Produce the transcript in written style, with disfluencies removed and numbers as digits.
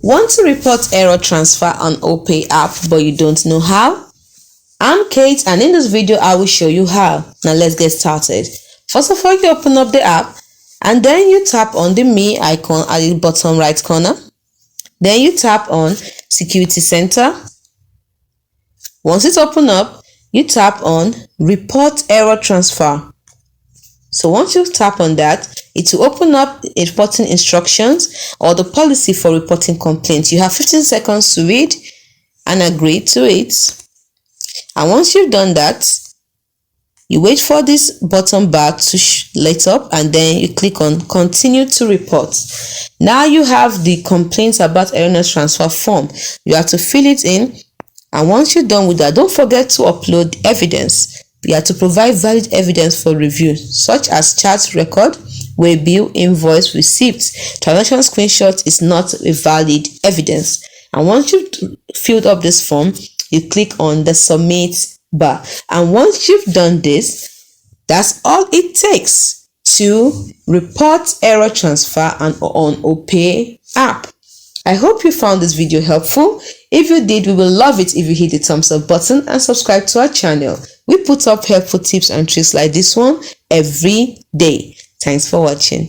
Want to report error transfer on Opay app but you don't know how? I'm Kate, and in this video I will show you how. Now let's get started. First of all, you open up the app and then you tap on the Me icon at the bottom right corner. Then you tap on Security Center. Once it's open up, you tap on Report Error Transfer. So once you tap on that, it will open up reporting instructions or the policy for reporting complaints. You have 15 seconds to read and agree to it. And once you've done that, you wait for this button bar to light up and then you click on Continue to Report. Now you have the complaints about erroneous transfer form. You have to fill it in, and once you're done with that, don't forget to upload evidence. You have to provide valid evidence for review, such as chat record, waybill, invoice, receipt. Transaction screenshot is not a valid evidence. And once you've filled up this form, you click on the Submit bar. And once you've done this, that's all it takes to report error transfer on Opay app. I hope you found this video helpful. If you did, we will love it if you hit the thumbs up button and subscribe to our channel. We put up helpful tips and tricks like this one every day. Thanks for watching.